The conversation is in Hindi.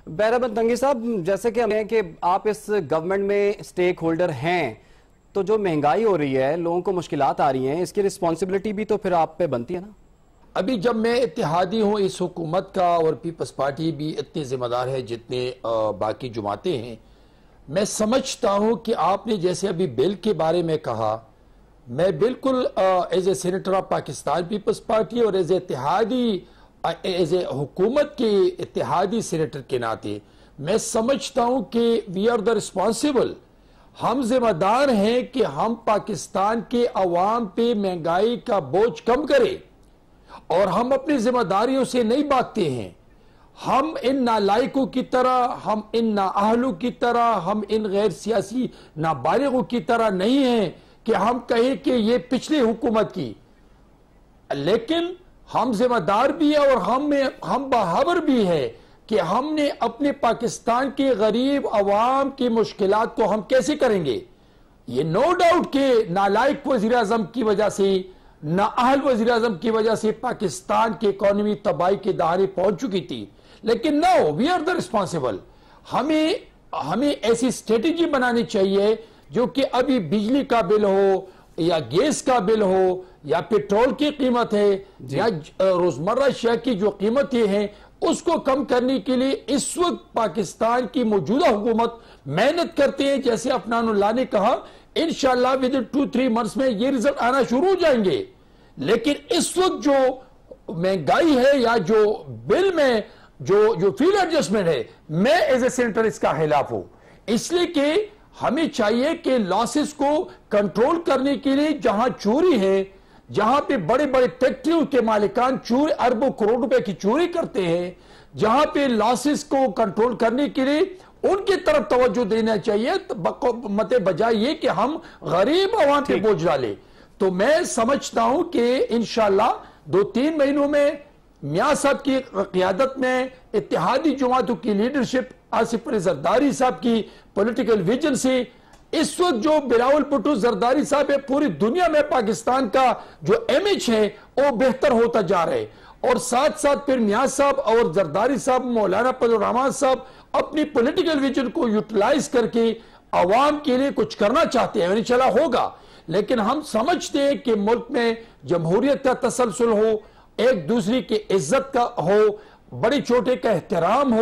बैराबंद तंगी साहब, जैसे कि हमें कि आप इस गवर्नमेंट में स्टेक होल्डर हैं, तो जो महंगाई हो रही है, लोगों को मुश्किलात आ रही हैं, इसकी रिस्पॉन्सिबिलिटी भी तो फिर आप पे बनती है ना। अभी जब मैं इत्तेहादी हूँ इस हुकूमत का, और पीपल्स पार्टी भी इतने जिम्मेदार है जितने बाकी जमातें हैं, मैं समझता हूँ कि आपने जैसे अभी बिल के बारे में कहा, मैं बिल्कुल as a senator of Pakistan Peoples Party और एज ए हुकूमत के इत्तेहादी सेनेटर के नाते मैं समझता हूँ कि वी आर द रिस्पॉन्सिबल, हम जिम्मेदार हैं कि हम पाकिस्तान के अवाम पे महंगाई का बोझ कम करें, और हम अपनी जिम्मेदारियों से नहीं भागते हैं। हम इन नालायकों की तरह, हम इन नाअहलों की तरह, हम इन गैर सियासी नाबालिगों की तरह नहीं हैं कि हम कहें कि ये पिछली हुकूमत की, लेकिन हम जिम्मेदार भी है और हम बहावर भी है कि हमने अपने पाकिस्तान के गरीब अवाम की मुश्किलात को हम कैसे करेंगे। ये नो डाउट के नालायक वजीर आजम की वजह से, नाअहल वजीर आजम की वजह से पाकिस्तान की इकॉनमी तबाही के दहारे पहुंच चुकी थी, लेकिन no, we are the responsible. हमें ऐसी स्ट्रेटेजी बनानी चाहिए जो कि अभी बिजली का बिल हो या गैस का बिल हो या पेट्रोल की कीमत है या रोजमर्रा अशिया की जो कीमतें हैं उसको कम करने के लिए इस वक्त पाकिस्तान की मौजूदा हुकूमत मेहनत करते हैं। जैसे अफनानुल्लाह ने कहा, इंशाल्लाह विद इन 2-3 मंथ्स में ये रिजल्ट आना शुरू हो जाएंगे। लेकिन इस वक्त जो महंगाई है या जो बिल में जो फील एडजस्टमेंट है, मैं एज ए सेनेटर इसका खिलाफ हूं, इसलिए कि हमें चाहिए कि लॉसेस को कंट्रोल करने के लिए जहां चोरी है, जहां पे बड़े बड़े फैक्ट्रियों के मालिकान चोरी, अरबों करोड़ रुपए की चोरी करते हैं, जहां पे लॉसेस को कंट्रोल करने के लिए उनकी तरफ तवज्जो देना चाहिए, मत बजाय ये कि हम गरीब आवाम पे बोझ डालें। तो मैं समझता हूं कि इंशाल्लाह 2-3 महीनों में मियां साहब की क़ियादत में इत्तेहादी जमातों की लीडरशिप, आसिफ अली जरदारी साहब की पॉलिटिकल विजन से, इस वक्त जो बिलावल भुट्टो जरदारी साहब है, पूरी दुनिया में पाकिस्तान का जो इमेज है वो बेहतर होता जा रहा है। और साथ साथ फिर मियां साहब और जरदारी साहब, मौलाना फजल रहमान साहब अपनी पॉलिटिकल विजन को यूटिलाइज करके अवाम के लिए कुछ करना चाहते हैं, इंशाल्लाह होगा। लेकिन हम समझते हैं कि मुल्क में जमहूरियत का तसलसल हो, एक दूसरे की इज्जत का हो, बड़े छोटे का एहतराम हो।